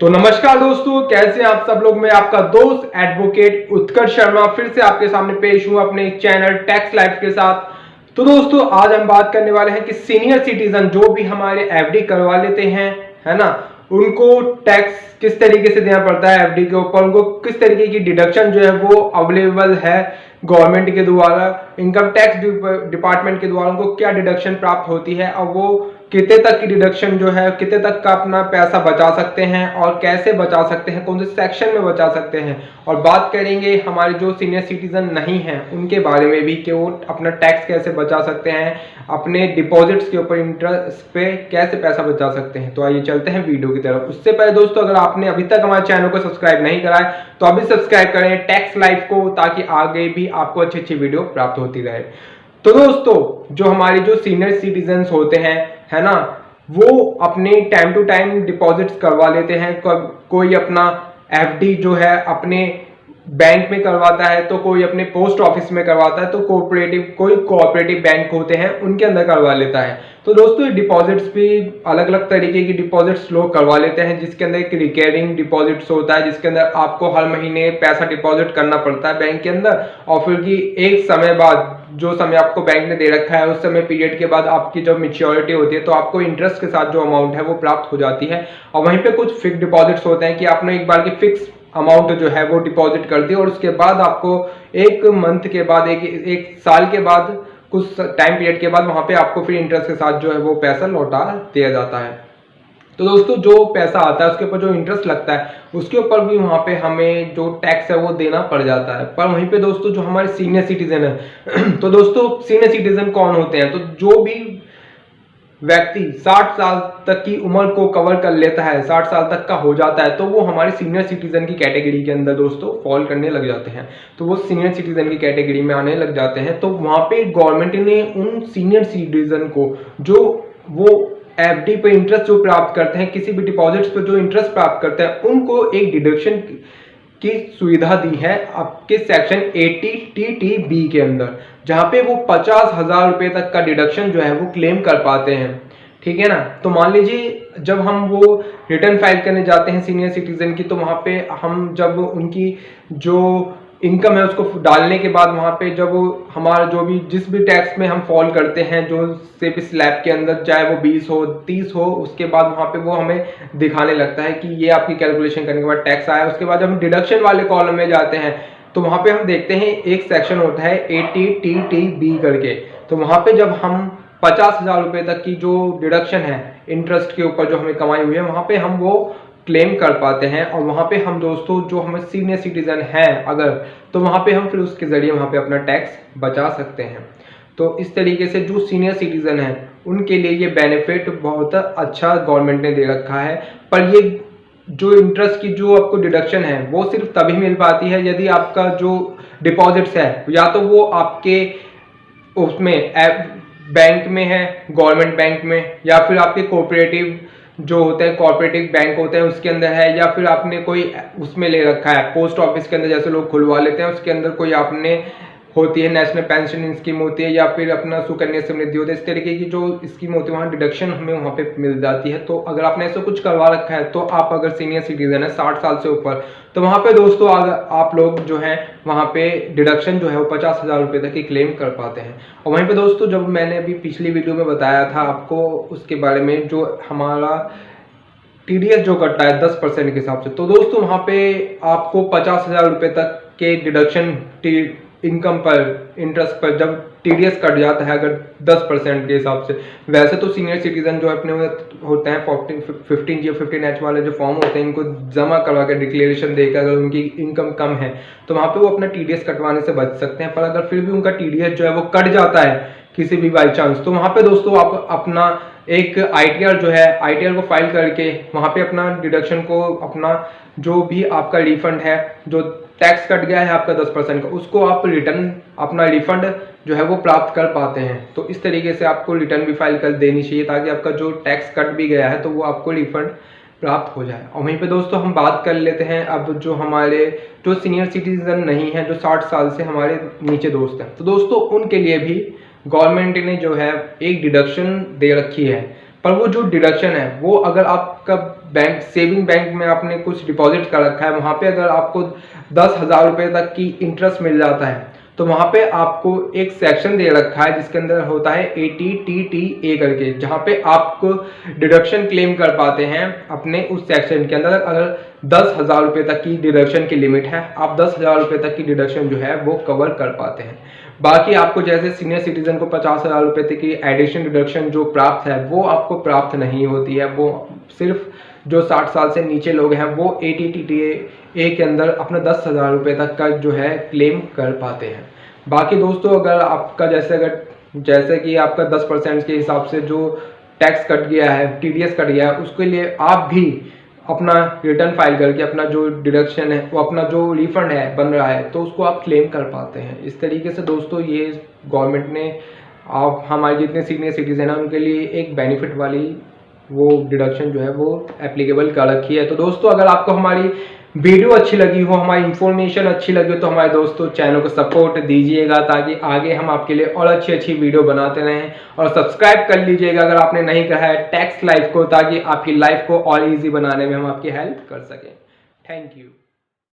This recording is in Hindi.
तो नमस्कार दोस्तों, कैसे हैं आप सब लोग। मैं आपका दोस्त एडवोकेट उत्कर्ष शर्मा फिर से आपके सामने पेश हूं अपने चैनल टैक्स लाइफ के साथ। तो दोस्तों आज हम बात करने वाले हैं कि सीनियर सिटीजन जो भी हमारे एफडी करवा लेते हैं, है ना, उनको टैक्स किस तरीके से देना पड़ता है एफडी के ऊपर, उनको किस तरीके की डिडक्शन जो है वो अवेलेबल है गवर्नमेंट के द्वारा, इनकम टैक्स डिपार्टमेंट के द्वारा उनको क्या डिडक्शन प्राप्त होती है और वो कितने तक की डिडक्शन जो है, कितने तक का अपना पैसा बचा सकते हैं और कैसे बचा सकते हैं, कौन से सेक्शन में बचा सकते हैं। और बात करेंगे हमारे जो सीनियर सिटीजन नहीं हैं उनके बारे में भी कि वो अपना टैक्स कैसे बचा सकते हैं, अपने डिपॉजिट्स के ऊपर इंटरेस्ट पे कैसे पैसा बचा सकते हैं। तो आइए चलते हैं वीडियो की तरफ। उससे पहले दोस्तों, अगर आपने अभी तक हमारे चैनल को सब्सक्राइब नहीं करा है तो अभी सब्सक्राइब करें टैक्स लाइफ को, ताकि आगे भी आपको अच्छी अच्छी वीडियो प्राप्त होती रहे। तो दोस्तों जो हमारी जो सीनियर सिटीजन होते हैं, है ना, वो अपने टाइम टू टाइम डिपॉजिट्स करवा लेते हैं। कोई अपना एफडी जो है अपने बैंक में करवाता है, तो कोई अपने पोस्ट ऑफिस में करवाता है, तो कोई कोऑपरेटिव बैंक होते हैं उनके अंदर करवा लेता है। तो दोस्तों डिपॉजिट्स भी अलग अलग तरीके की डिपॉजिट्स लोग करवा लेते हैं, जिसके अंदर एक रिकरिंग डिपॉजिट्स होता है, जिसके अंदर आपको हर महीने पैसा डिपॉजिट करना पड़ता है बैंक के अंदर, और फिर की एक समय बाद जो समय आपको बैंक ने दे रखा है उस समय पीरियड के बाद आपकी जब मैच्योरिटी होती है तो आपको इंटरेस्ट के साथ जो अमाउंट है वो प्राप्त हो जाती है। और वहीं पे कुछ फिक्स डिपॉजिट्स होते हैं कि आपने एक बार की फिक्स अमाउंट जो है वो डिपॉजिट कर दी और उसके बाद आपको एक मंथ के बाद एक साल के बाद कुछ टाइम पीरियड के बाद वहां पे आपको फिर इंटरेस्ट के साथ जो है वो पैसा लौटा दिया जाता है। तो दोस्तों जो पैसा आता है उसके ऊपर जो इंटरेस्ट लगता है उसके ऊपर भी वहां पे हमें जो टैक्स है वो देना पड़ जाता है। पर वहीं पे दोस्तों जो हमारे सीनियर सिटीजन है तो दोस्तों सीनियर सिटीजन कौन होते हैं, तो जो भी व्यक्ति 60 साल तक की उम्र को कवर कर लेता है, 60 साल तक का हो जाता है, तो वो हमारे सीनियर सिटीजन की कैटेगरी के अंदर दोस्तों फॉल करने लग जाते हैं। तो वो सीनियर सिटीजन की कैटेगरी में आने लग जाते हैं। तो वहां पे गवर्नमेंट ने उन सीनियर सिटीजन को जो वो एफडी पे इंटरेस्ट जो प्राप्त करते हैं, किसी भी डिपॉजिट्स पे जो इंटरेस्ट प्राप्त करते हैं, उनको एक डिडक्शन की सुविधा दी है आपके सेक्शन 80 TTB के अंदर, जहां पे वो 50,000 रुपए तक का डिडक्शन जो है वो क्लेम कर पाते हैं। ठीक है ना। तो मान लीजिए जब हम वो रिटर्न फाइल करने जाते हैं सीनियर सिटीजन की, तो वहां पे हम जब उनकी जो इनकम है उसको डालने के बाद वहां पे जब हमारा जो भी जिस भी टैक्स में हम फॉल करते हैं, जो से भी स्लैब के अंदर, चाहे वो 20 हो 30 हो, उसके बाद वहां पे वो हमें दिखाने लगता है कि ये आपकी कैलकुलेशन करने के बाद टैक्स आया। उसके बाद जब हम डिडक्शन वाले कॉलम में जाते हैं तो वहां पे हम देखते हैं एक सेक्शन होता है 80 TTB करके। तो वहां पे जब हम 50,000 रुपए तक की जो डिडक्शन है इंटरेस्ट के ऊपर जो हमें कमाई हुई है, वहां पे हम वो क्लेम कर पाते हैं। और वहां पे हम दोस्तों जो हमें सीनियर सिटीजन है अगर, तो वहां पे हम फिर उसके जरिए वहां पे अपना टैक्स बचा सकते हैं। तो इस तरीके से जो सीनियर सिटीजन है उनके लिए ये बेनिफिट बहुत अच्छा गवर्नमेंट ने दे रखा है। पर ये जो इंटरेस्ट की जो आपको डिडक्शन है वो सिर्फ तभी मिल पाती है यदि आपका जो डिपॉजिट्स है या तो वो आपके उसमें बैंक में है, गवर्नमेंट बैंक में, या फिर आपके कोऑपरेटिव जो होते हैं कोऑपरेटिव बैंक होते हैं उसके अंदर है, या फिर आपने कोई उसमें ले रखा है पोस्ट ऑफिस के अंदर, जैसे लोग खुलवा लेते हैं उसके अंदर कोई आपने होती है नेशनल पेंशन स्कीम होती है, या फिर अपना सुकन्या समृद्धि होता है। इस तरीके की जो स्कीम होती है वहाँ डिडक्शन हमें वहाँ पे मिल जाती है। तो अगर आपने ऐसा कुछ करवा रखा है तो आप अगर सीनियर सिटीजन है 60 साल से ऊपर, तो वहाँ पे दोस्तों आप लोग जो है वहाँ पे डिडक्शन जो है वो 50,000 रुपए तक की क्लेम कर पाते हैं। और वहीं पे दोस्तों जब मैंने अभी पिछली वीडियो में बताया था आपको उसके बारे में, जो हमारा टीडीएस जो कटता है 10% के हिसाब से, तो दोस्तों वहाँ पे आपको 50,000 रुपए तक के डिडक्शन इनकम पर इंटरेस्ट पर जब टीडीएस कट जाता है अगर 10% के हिसाब से। वैसे तो सीनियर सिटीजन जो अपने होते हैं 15G 15H वाले जो फॉर्म होते हैं इनको जमा करवा कर डिक्लेरेशन देकर अगर उनकी इनकम कम है तो वहाँ पे वो अपना टीडीएस कटवाने से बच सकते हैं। पर अगर फिर भी उनका टीडीएस जो है वो कट जाता है किसी भी बाई चांस, तो वहाँ पे दोस्तों आप अपना एक आईटीआर जो है आईटीआर को फाइल करके वहाँ पे अपना डिडक्शन को, अपना जो भी आपका रिफंड है, जो टैक्स कट गया है आपका 10% का, उसको आप रिटर्न अपना रिफंड जो है वो प्राप्त कर पाते हैं। तो इस तरीके से आपको रिटर्न भी फाइल कर देनी चाहिए ताकि आपका जो टैक्स कट भी गया है तो वो आपको रिफंड प्राप्त हो जाए। और वहीं पे दोस्तों हम बात कर लेते हैं अब जो हमारे जो सीनियर सिटीजन नहीं है, जो 60 साल से हमारे नीचे दोस्त हैं, तो दोस्तों उनके लिए भी गवर्नमेंट ने जो है एक डिडक्शन दे रखी है पर वो जो डिडक्शन है वो अगर आपका बैंक सेविंग बैंक में आपने कुछ डिपॉजिट कर रखा है, वहाँ पे अगर आपको 10,000 रुपये तक की इंटरेस्ट मिल जाता है, तो वहाँ पे आपको एक सेक्शन दे रखा है जिसके अंदर होता है ATTTA करके, जहाँ पे आपको डिडक्शन क्लेम कर पाते हैं अपने उस सेक्शन के अंदर। अगर 10,000 रुपये तक की डिडक्शन की लिमिट है, आप 10,000 रुपये तक की डिडक्शन जो है वो कवर कर पाते हैं। बाकी आपको जैसे सीनियर सिटीजन को 50,000 रुपये तक की एडिशन डिडक्शन जो प्राप्त है वो आपको प्राप्त नहीं होती है। वो सिर्फ जो 60 साल से नीचे लोग हैं वो ATTTA के अंदर अपना 10,000 रुपये तक का जो है क्लेम कर पाते हैं। बाकी दोस्तों अगर आपका जैसे कि आपका 10% के हिसाब से जो टैक्स कट गया है, TDS कट गया है, उसके लिए आप भी अपना रिटर्न फाइल करके अपना जो डिडक्शन है वो अपना जो रिफंड है बन रहा है तो उसको आप क्लेम कर पाते हैं। इस तरीके से दोस्तों ये गवर्नमेंट ने आप हमारे जितने सीनियर सिटीजन हैं उनके लिए एक बेनिफिट वाली वो डिडक्शन जो है वो एप्लीकेबल कर रखी है। तो दोस्तों अगर आपको हमारी वीडियो अच्छी लगी हो, हमारी इंफॉर्मेशन अच्छी लगी हो, तो हमारे दोस्तों चैनल को सपोर्ट दीजिएगा ताकि आगे हम आपके लिए और अच्छी वीडियो बनाते रहें। और सब्सक्राइब कर लीजिएगा अगर आपने नहीं कहा है टैक्स लाइफ को, ताकि आपकी लाइफ को और इजी बनाने में हम आपकी हेल्प कर सकें। Thank you.